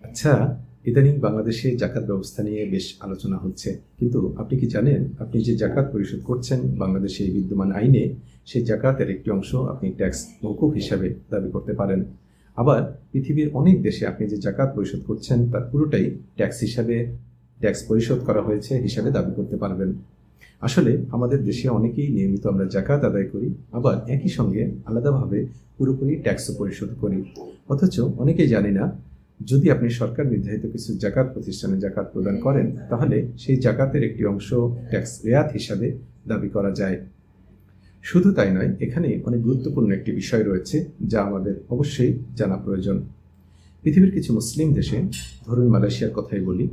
আচ্ছা, ইদানিং বাংলাদেশে জাকাত ব্যবস্থা নিয়ে বেশ আলোচনা হচ্ছে। কিন্তু আপনি কি জানেন, আপনি যে জাকাত পরিশোধ করছেন বাংলাদেশে এই বিদ্যমান আইনে, সেই জাকাতের একটি অংশ আপনি ট্যাক্স মওকুফ হিসাবে দাবি করতে পারেন। আবার পৃথিবীর অনেক দেশে আপনি যে জাকাত পরিশোধ করছেন তার পুরোটাই ট্যাক্স পরিশোধ করা হয়েছে হিসাবে দাবি করতে পারবেন। আসলে আমাদের দেশে অনেকেই নিয়মিত আমরা জাকাত আদায় করি, আবার একই সঙ্গে আলাদাভাবে পুরোপুরি ট্যাক্সও পরিশোধ করি। অথচ অনেকেই জানি না, যদি আপনি সরকার নির্ধারিত কিছু জাকাত প্রতিষ্ঠানে জাকাত প্রদান করেন, তাহলে সেই জাকাতের একটি অংশ ট্যাক্স রেয়াত হিসাবে দাবি করা যায়। শুধু তাই নয়, এখানে অনেক গুরুত্বপূর্ণ একটি বিষয় রয়েছে যা আমাদের অবশ্যই জানা প্রয়োজন। পৃথিবীর কিছু মুসলিম দেশে, ধরুন মালয়েশিয়ার কথাই বলি,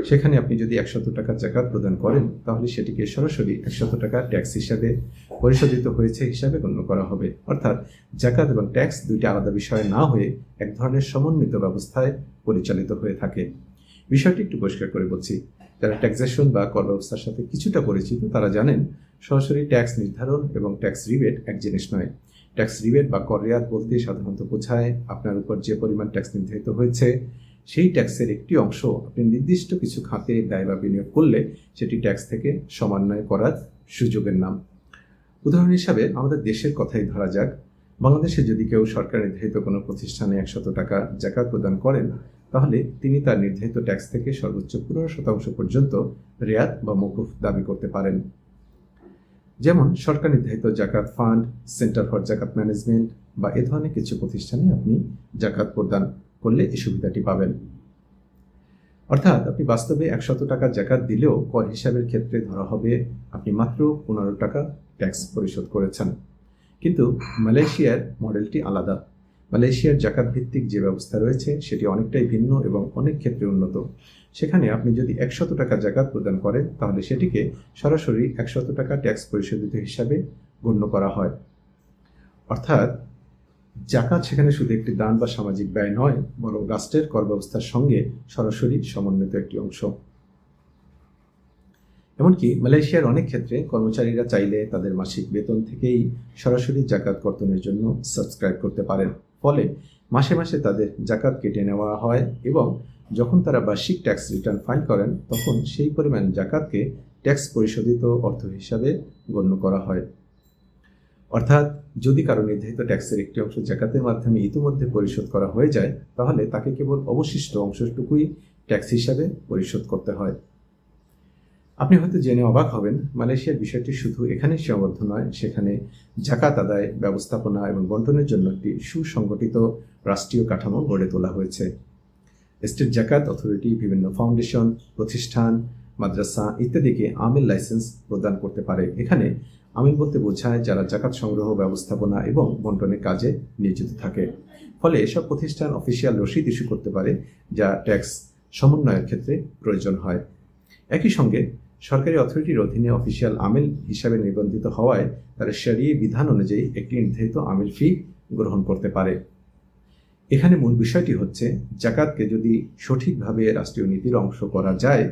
সেখানে আপনি যদি 100 টাকা জাকাত প্রদান করেন, তাহলে সেটিকে সরাসরি 100 টাকা ট্যাক্স হিসাবে পরিশোধিত হয়েছে হিসাবে গণ্য করা হবে। অর্থাৎ জাকাত এবং ট্যাক্স দুইটি আলাদা বিষয় না হয়ে এক ধরনের সমন্বিত ব্যবস্থায় পরিচালিত হয়ে থাকে। বিষয়টি একটু পরিষ্কার করে বলছি। যারা ট্যাক্সেশন বা কর ব্যবস্থার সাথে কিছুটা পরিচিত তারা জানেন, সরাসরি ট্যাক্স নির্ধারণ এবং ট্যাক্স রিবেট এক জিনিস নয়। ট্যাক্স রিবেট বা কর রেয়াত বলতে সাধারণত বোঝায় আপনার উপর যে পরিমাণ ট্যাক্স নির্ধারিত হয়েছে, সেই ট্যাক্সের একটি অংশ আপনি নির্দিষ্ট কিছু খাতে ব্যয় বা বিনিয়োগ করলে সেটি ট্যাক্স থেকে সমন্বয় করার সুযোগের নাম। উদাহরণ হিসাবে আমাদের দেশের কথাই ধরা যাক। বাংলাদেশে যদি কেউ সরকার নির্ধারিত কোনো প্রতিষ্ঠানে 100 টাকা জাকাত প্রদান করেন, তাহলে তিনি তার নির্ধারিত ট্যাক্স থেকে সর্বোচ্চ 15% পর্যন্ত রেয়াত বা মওকুফ দাবি করতে পারেন। যেমন সরকার নির্ধারিত জাকাত ফান্ড, সেন্টার ফর জাকাত ম্যানেজমেন্ট বা এ ধরনের কিছু প্রতিষ্ঠানে আপনি জাকাত প্রদান করলে এই সুবিধাটি পাবেন। অর্থাৎ আপনি বাস্তবে 100 টাকা জাকাত দিলেও কর হিসাবের ক্ষেত্রে ধরা হবে আপনি মাত্র 15 টাকা ট্যাক্স পরিশোধ করেছেন। কিন্তু মালয়েশিয়ার মডেলটি আলাদা। মালয়েশিয়ার জাকাত ভিত্তিক যে ব্যবস্থা রয়েছে সেটি অনেকটাই ভিন্ন এবং অনেক ক্ষেত্রে উন্নত। সেখানে আপনি যদি 100 টাকা জাকাত প্রদান করেন, তাহলে সেটিকে সরাসরি 100 টাকা ট্যাক্স পরিশোধিত হিসাবে গণ্য করা হয়। অর্থাৎ জাকাত সেখানে শুধু একটি দান বা সামাজিক ব্যয় নয়, বরং রাষ্ট্রের কর ব্যবস্থার সঙ্গে সরাসরি সমন্বিত একটি অংশ। এমনকি মালয়েশিয়ার অনেক ক্ষেত্রে কর্মচারীরা চাইলে তাদের মাসিক বেতন থেকেই সরাসরি জাকাত কর্তনের জন্য সাবস্ক্রাইব করতে পারেন। ফলে মাসে মাসে তাদের জাকাত কেটে নেওয়া হয় এবং যখন তারা বার্ষিক ট্যাক্স রিটার্ন ফাইল করেন, তখন সেই পরিমাণ জাকাতকে ট্যাক্স পরিশোধিত অর্থ হিসাবে গণ্য করা হয়। অর্থাৎ যদি কারো নির্ধারিত ট্যাক্সের একটি অংশ জাকাতের মাধ্যমে ইতিমধ্যে পরিশোধ করা হয়ে যায়, তাহলে তাকে কেবল অবশিষ্ট অংশটুকুই ট্যাক্স হিসাবে পরিশোধ করতে হয়। আপনি হয়তো জেনে অবাক হবেন, মালয়েশিয়ার বিষয়টি শুধু এখানেই সীমাবদ্ধ নয়। সেখানে জাকাত আদায়, ব্যবস্থাপনা এবং বন্টনের জন্য একটি সুসংগঠিত রাষ্ট্রীয় কাঠামো গড়ে তোলা হয়েছে। স্টেট জাকাত অথরিটি বিভিন্ন ফাউন্ডেশন, প্রতিষ্ঠান, মাদ্রাসা ইত্যাদিকে আমিল লাইসেন্স প্রদান করতে পারে। এখানে আমিল বলতে বোঝায় যারা জাকাত সংগ্রহ, ব্যবস্থাপনা এবং বন্টনের কাজে নিয়োজিত থাকে। ফলে এসব প্রতিষ্ঠান অফিসিয়াল রসিদ ইস্যু করতে পারে, যা ট্যাক্স সমন্বয়ের ক্ষেত্রে প্রয়োজন হয়। একই সঙ্গে সরকারি অথরিটির অধীনে অফিসিয়াল আমিল হিসাবে নিবন্ধিত হওয়ায় তারা শরিয়হ বিধান অনুযায়ী একটি নির্ধারিত আমিল ফি গ্রহণ করতে পারে। এখানে মূল বিষয়টি হচ্ছে, জাকাতকে যদি সঠিকভাবে রাষ্ট্রীয় নীতির অংশ করা যায়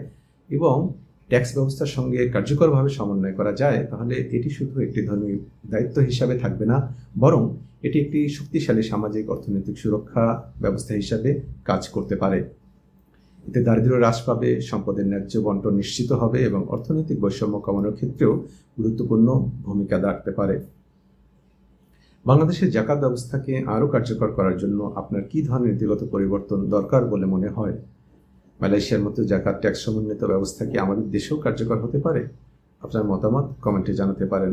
এবং ট্যাক্স ব্যবস্থার সঙ্গে কার্যকরভাবে সমন্বয় করা যায়, তাহলে এটি শুধু একটি ধর্মীয় দায়িত্ব হিসাবে থাকবে না, বরং এটি একটি শক্তিশালী সামাজিক অর্থনৈতিক সুরক্ষা ব্যবস্থা হিসাবে কাজ করতে পারে। এতে দারিদ্র্য হ্রাস পাবে, সম্পদের ন্যায্য বন্টন নিশ্চিত হবে এবং অর্থনৈতিক বৈষম্য কমানোর ক্ষেত্রেও গুরুত্বপূর্ণ ভূমিকা রাখতে পারে। বাংলাদেশের জাকাত ব্যবস্থাকে আরও কার্যকর করার জন্য আপনার কী ধরনের নীতিগত পরিবর্তন দরকার বলে মনে হয়? মালয়েশিয়ার মতো জাকাত ট্যাক্স সমন্বিত ব্যবস্থা কি আমাদের দেশেও কার্যকর হতে পারে? আপনার মতামত কমেন্টে জানাতে পারেন।